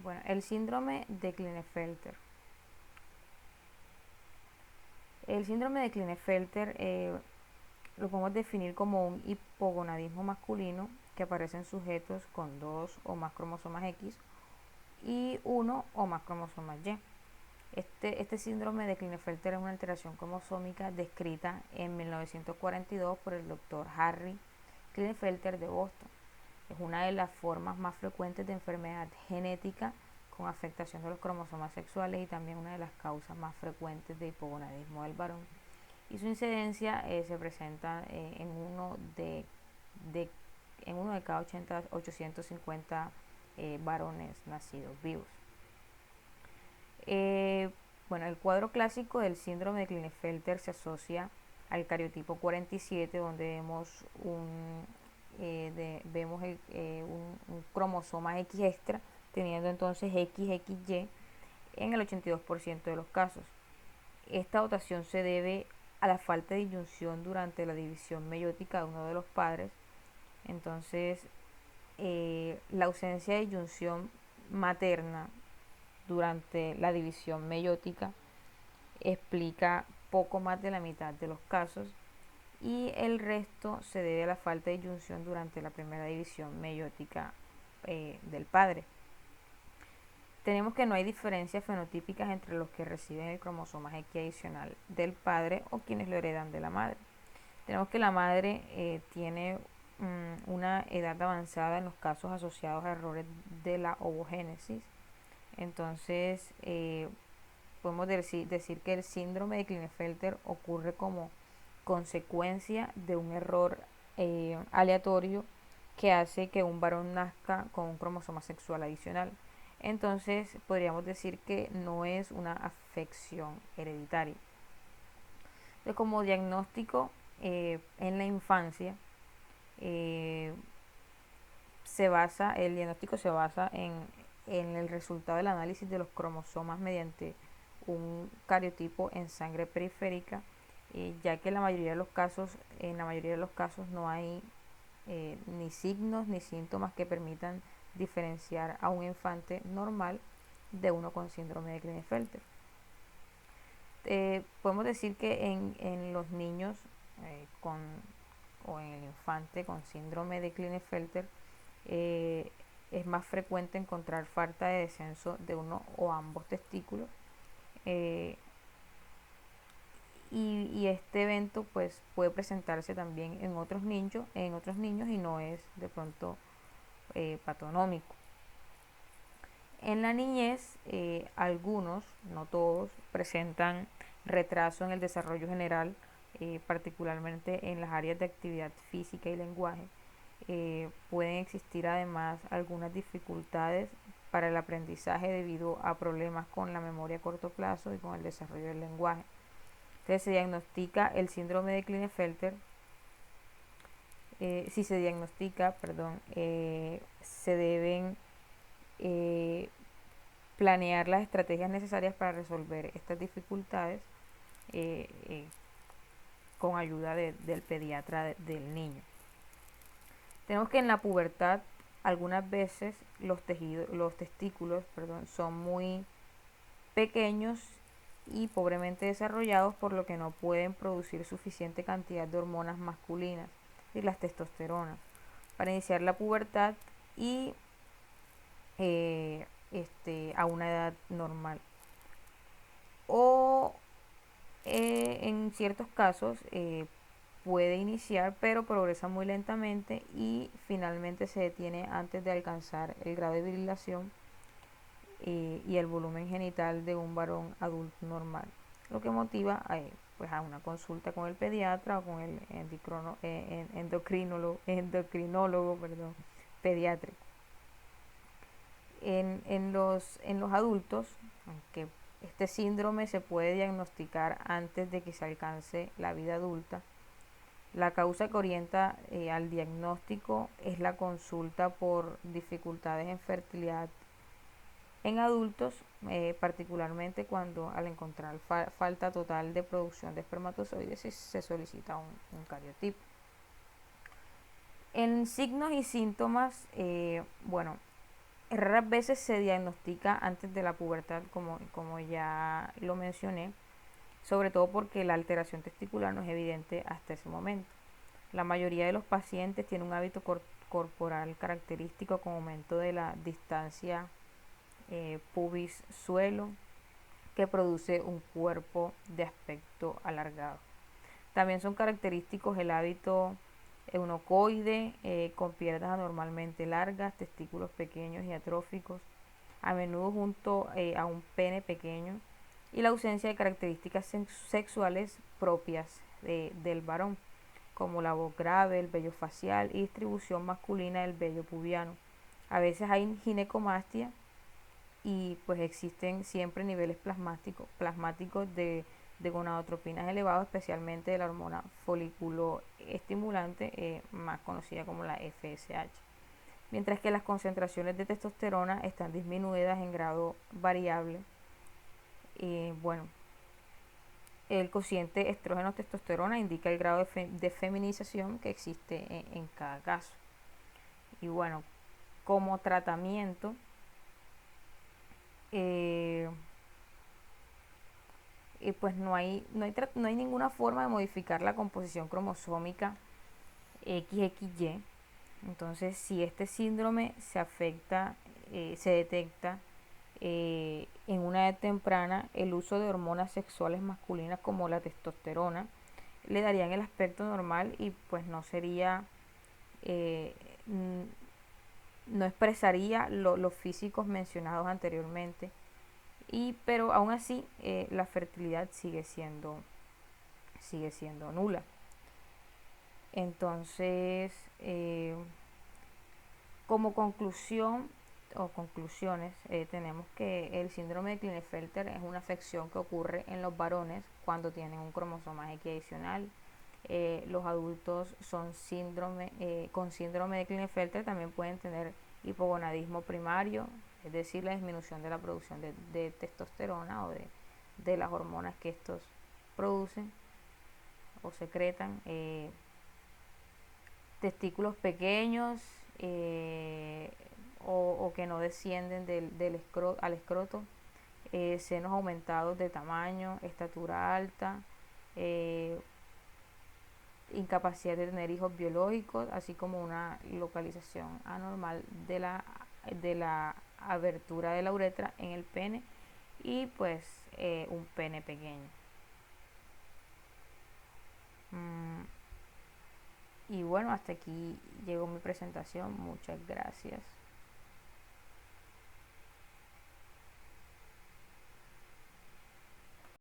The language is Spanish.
Bueno, el síndrome de Klinefelter. El síndrome de Klinefelter lo podemos definir como un hipogonadismo masculino que aparece en sujetos con dos o más cromosomas X y uno o más cromosomas Y. Este síndrome de Klinefelter es una alteración cromosómica descrita en 1942 por el doctor Harry Klinefelter de Boston. Es una de las formas más frecuentes de enfermedad genética con afectación de los cromosomas sexuales y también una de las causas más frecuentes de hipogonadismo del varón. Y su incidencia se presenta de, en uno de cada 850 varones nacidos vivos. Bueno, el cuadro clásico del síndrome de Klinefelter se asocia al cariotipo 47, donde vemos un cromosoma X extra, teniendo entonces XXY en el 82% de los casos. Esta dotación se debe a la falta de disyunción durante la división meiótica de uno de los padres. Entonces, la ausencia de disyunción materna durante la división meiótica explica poco más de la mitad de los casos y el resto se debe a la falta de disyunción durante la primera división meiótica del padre. Tenemos que no hay diferencias fenotípicas entre los que reciben el cromosoma X adicional del padre o quienes lo heredan de la madre. Tenemos que la madre tiene una edad avanzada en los casos asociados a errores de la ovogénesis. Entonces, podemos decir que el síndrome de Klinefelter ocurre como consecuencia de un error aleatorio que hace que un varón nazca con un cromosoma sexual adicional. Entonces podríamos decir que no es una afección hereditaria. Entonces, como diagnóstico en la infancia, eh, el diagnóstico se basa en el resultado del análisis de los cromosomas mediante un cariotipo en sangre periférica, ya que en la mayoría de los casos no hay ni signos ni síntomas que permitan diferenciar a un infante normal de uno con síndrome de Klinefelter. Podemos decir que en los niños o en el infante con síndrome de Klinefelter es más frecuente encontrar falta de descenso de uno o ambos testículos, eh, y este evento pues puede presentarse también en otros niños y no es de pronto patonómico. En la niñez, algunos, no todos, presentan retraso en el desarrollo general, particularmente en las áreas de actividad física y lenguaje. Pueden existir además algunas dificultades para el aprendizaje debido a problemas con la memoria a corto plazo y con el desarrollo del lenguaje. Entonces se diagnostica el síndrome de Klinefelter. Si se diagnostica, perdón, se deben eh, planear las estrategias necesarias para resolver estas dificultades eh, eh, con ayuda del pediatra del niño. Tenemos que en la pubertad algunas veces los testículos, perdón, son muy pequeños y pobremente desarrollados, por lo que no pueden producir suficiente cantidad de hormonas masculinas y las testosteronas para iniciar la pubertad y a una edad normal. O en ciertos casos puede iniciar, pero progresa muy lentamente y finalmente se detiene antes de alcanzar el grado de virilización y el volumen genital de un varón adulto normal, lo que motiva pues a una consulta con el pediatra o con el endocrinólogo pediátrico. En los adultos, aunque este síndrome se puede diagnosticar antes de que se alcance la vida adulta, la causa que orienta al diagnóstico es la consulta por dificultades en fertilidad en adultos, particularmente cuando al encontrar falta total de producción de espermatozoides se solicita un cariotipo. En signos y síntomas, bueno, raras veces se diagnostica antes de la pubertad, como ya lo mencioné, sobre todo porque la alteración testicular no es evidente hasta ese momento. La mayoría de los pacientes tienen un hábito corporal característico con aumento de la distancia pubis-suelo, que produce un cuerpo de aspecto alargado. También son característicos el hábito eunocoide, con piernas anormalmente largas, testículos pequeños y atróficos, a menudo junto a un pene pequeño, y la ausencia de características sexuales propias del varón, como la voz grave, el vello facial y distribución masculina del vello pubiano. A veces hay ginecomastia y pues existen siempre niveles plasmáticos de gonadotropinas elevados, especialmente de la hormona folículo estimulante, más conocida como la FSH. Mientras que las concentraciones de testosterona están disminuidas en grado variable. Bueno, el cociente estrógeno-testosterona indica el grado de feminización que existe en cada caso. Y bueno, como tratamiento, eh, pues no hay ninguna forma de modificar la composición cromosómica XXY. Entonces, si este síndrome se detecta en una edad temprana, el uso de hormonas sexuales masculinas como la testosterona le darían el aspecto normal y pues eh, no expresaría los físicos mencionados anteriormente, pero aún así la fertilidad sigue siendo nula. Entonces, como conclusión o conclusiones, tenemos que el síndrome de Klinefelter es una afección que ocurre en los varones cuando tienen un cromosoma X adicional. Los adultos con síndrome de Klinefelter también pueden tener hipogonadismo primario, es decir, la disminución de la producción de testosterona o de las hormonas que estos producen o secretan. Testículos pequeños, o que no descienden al escroto, senos aumentados de tamaño, estatura alta, eh, incapacidad de tener hijos biológicos, así como una localización anormal de la abertura de la uretra en el pene y pues un pene pequeño. Y bueno, hasta aquí llegó mi presentación. Muchas gracias.